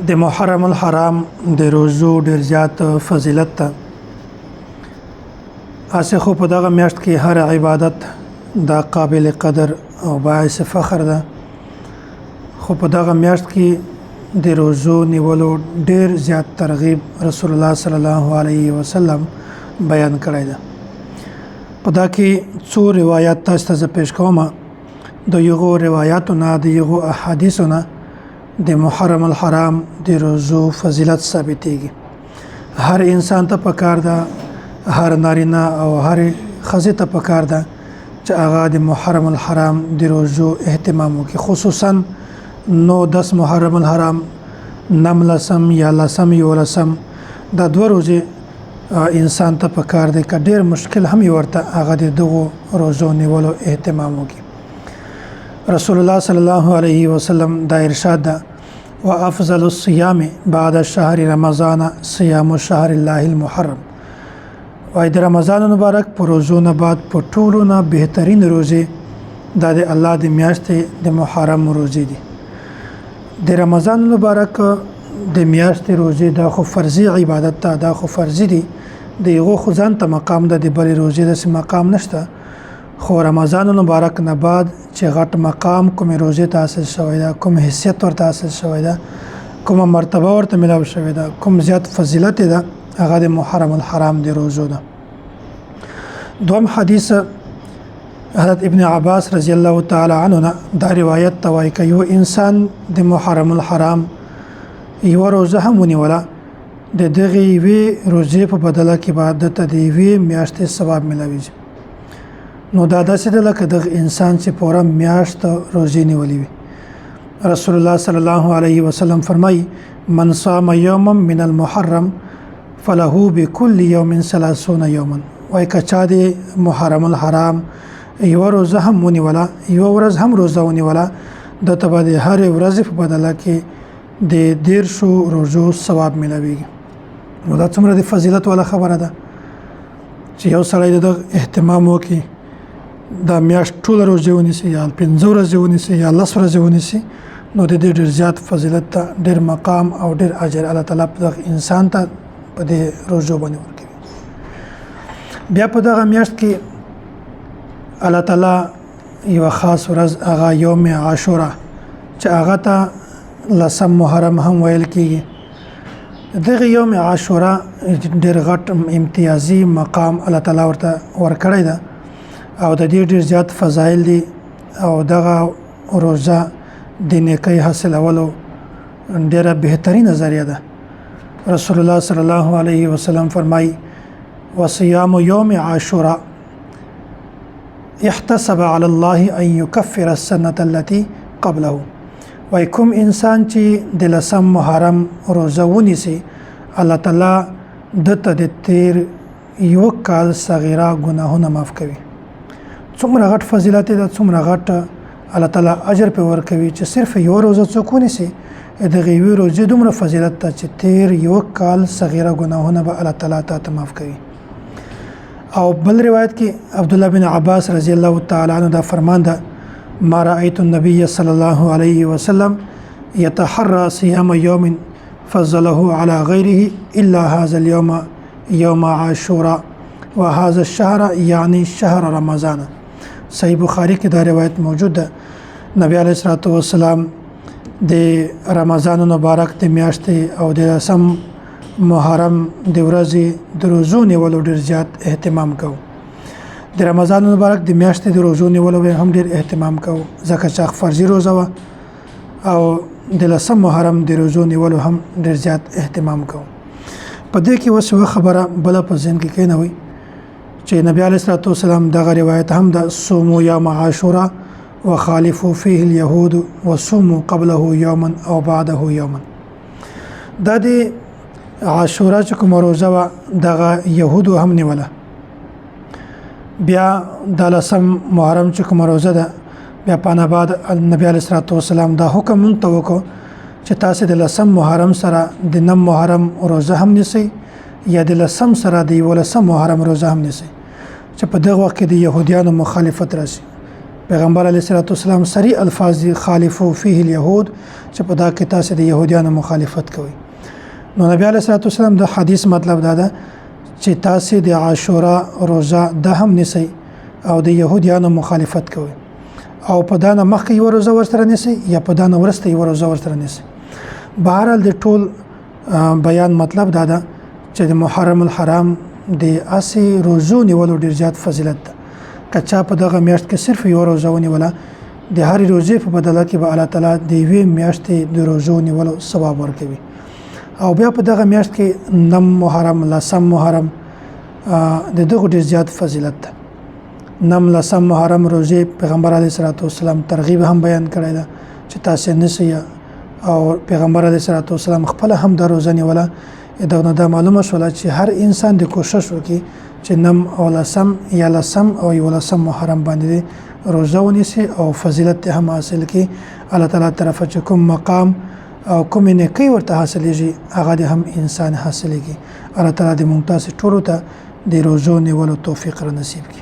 د محرم الحرام د روزو ډیر زیات فضیلت ته اسه خو په دغه میاشت کې هر عبادت دا قابل قدر او باعث فخر ده خو په دغه میاشت کې د روزو نیولو ډیر زیات ترغیب رسول الله صلی الله علیه وسلم بیان کړی ده په دا کې څو روایت تاسو ته پیښ کوم د یو روایتونو د یو احادیثونو د محرم الحرام د روزو فضیلت ثابتېږي هر انسان ته پکار ده هر نارینه او هر ښځه ته پکار ده چې هغه د محرم الحرام د روزو اهتمام وکړي خصوصا 9-10 محرم الحرام 9 یا 10 دا دوه ورځې انسان ته پکار دی که ډېر مشکل هم ورته هغه د دغو روزو نیولو اهتمام وکړي رسول الله صلی الله علیه وسلم دا ارشاد ده وافضل الصيام بعد شهر رمضان صيام شهر الله المحرم وای د رمضان مبارک پر روزونه بعد په ټولو نه بهترین روزه د الله د میاشتې د محرم روزه دي د رمضان مبارک د میاشتې روزه دا خو فرضي عبادت ته دا خو فرضي دي د یو خو ځان ته مقام د بل روزه د مقام نشته خو رمضان مبارک نه بعد چې غټ مقام کوم روزه تاسیس شوی دا کوم حیثیت ورته تاسیس شوی دا کوم مرتبه ورته ملاو شوی دا کوم زیات فضیلت ده هغه د محرم الحرام دی روزو ده دوم حدیث حضرت ابن عباس رضی الله تعالی عنه دا روایت توای ک یو انسان د محرم الحرام یو روزه هم ونیولا د دغه وی روزه په بدله کې عبادت دی وی میاشتې ثواب ملوي نو دا داسې ده لکه د انسان چې پوره میاشت روزه نیولې وي رسول الله صلی الله علیه وسلم فرمای من صام یوما من المحرم فله بكل يوم 30 يوما وای کچا د محرم الحرام یو روزه هم ونیولا یو ورځ هم روزه ونیولا د تبع د هر ورځ په بدله کې د 150 روزو ثواب ملويږي نو دا څومره د فضیلت ولا خبره ده چې یو سړی د اهتمام وکړي دا میاشت ټول روزه ونیسي یا 15 ورځې ونیسي یا 10 ورځې ونیسي نو د دې ډېر زیات فضیلت ته ډېر مقام او ډېر اجر الله تعالی په انسان ته په دې روزو باندې ورکوي بیا په دغه میاشت کې الله تعالی یو خاص ورځ هغه یوم عاشورا چې هغه ته 10 محرم هم ویل کیږي دغه یوم عاشورا ډېر غټ امتیازي مقام الله تعالی ورته ورکړی ده او د دې ډېر زیات فضایل دي او دغه روزه د نیکۍ حاصلولو ډېره بهترینه ذریعہ ده رسول الله صلی الله علیه وسلم فرمای وصيام يوم عاشوراء احتسب على الله ان يكفر السنه التي قبله ويكم انسان چې د 10 محرم روزه ونیسي الله تعالی دته د تیر یو کال صغیره ګناهونه معاف کوي څومره غټ فضیلت ده څومره غټ الله تعالی اجر په ورکوي چې صرف یو روزه څوک ونیسي دغه یو روزه دومره فضیلت ته چې تیر یو کال صغیره ګناهونه به الله تعالی ته معاف کوي او بل روایت کې عبد الله بن عباس رضی الله تعالی عنہ دا فرمان ده ما رأيت النبي صلى الله عليه وسلم يتحرى صيام يوم فضله على غيره الا هذا اليوم يوم عاشوراء وهذا الشهر يعني شهر رمضان صحیح بخاری کې دا روایت موجود ده نبی علیه الصلاه والسلام د رمضان مبارک د میاشتې او د رسم محرم د ورځې د روزو نیولو ډېر زیات اهتمام کوو د رمضان مبارک د میاشتې د روزو نیولو هم ډېر اهتمام کوو ځکه چې فرضي روزه وه او د لسم محرم د روزو نیولو هم ډېر زیات اهتمام کوو په دې کې اوس یوه خبره بله په ذهن کې کېنوئ چې نبی علیه الصلاه والسلام دغه روایت هم د صوموا یوم عاشورا وخالفوا فيه اليهود وصوموا قبله يوما او بعده يوما دا د عاشورا چې کوم روزه وا دغه يهودو هم نیوله بیا د لسم محرم چې کوم روزه ده بیا پانا بعد نبی علیه الصلاه والسلام دا حکم منتوکو چې تاسو د لسم محرم سره د 9 محرم روزه هم نیسئ یا د لسم سره د 11 محرم روزه هم نیسئ چې په دغه وخت کې د يهودانو مخالفت راشي پیغمبر علیه الصلاۃ والسلام صریح الفاظ خالفو فيه اليهود چې په دا کې تاسو د يهودانو مخالفت کوي. نو نبی علیه الصلاۃ والسلام د حدیث مطلب دا ده چې تاسو د عاشورا روزه د هم نسی او د يهودانو مخالفت کوي او په دا نه مخکې یو روزه ورسره نسی یا په دا نه ورسته یو روزه ورسره نسی. بهرحال د ټول بیان مطلب دا ده چې د محرم الحرام د اسی روزو نیولو ډیر زیات فضیلت ده. کچا په دغه میاشت کې صرف یو روزه ونیوله د هرې روزې په بدله کې به الله تعالی د یوې میاشتې د روزو نیولو ثواب ورکوي. او بیا په دغه میاشت کې نم محرم لسم محرم د دغه ډیر زیات فضیلت ده. نم لسم محرم روزې پیغمبر علیه الصلاۃ والسلام ترغیب هم بیان کړی ده چې تاسو نسی او پیغمبر علیه الصلاۃ والسلام خپل هم د روزه نیوله. دغه دا معلومه شوله چې هر انسان د کوشش وکړي چې نم او لسم یا لسم او یو لسم محرم باندې روزه ونیسي او فضیلت هم حاصل کړي. الله تعالی طرفه چې کوم مقام او کوم نیکی ورته حاصلېږي هغه د هم انسان حاصلېږي. الله تعالی د ممتاز ټولو ته د روزو نیولو توفیق را نصیب کړي.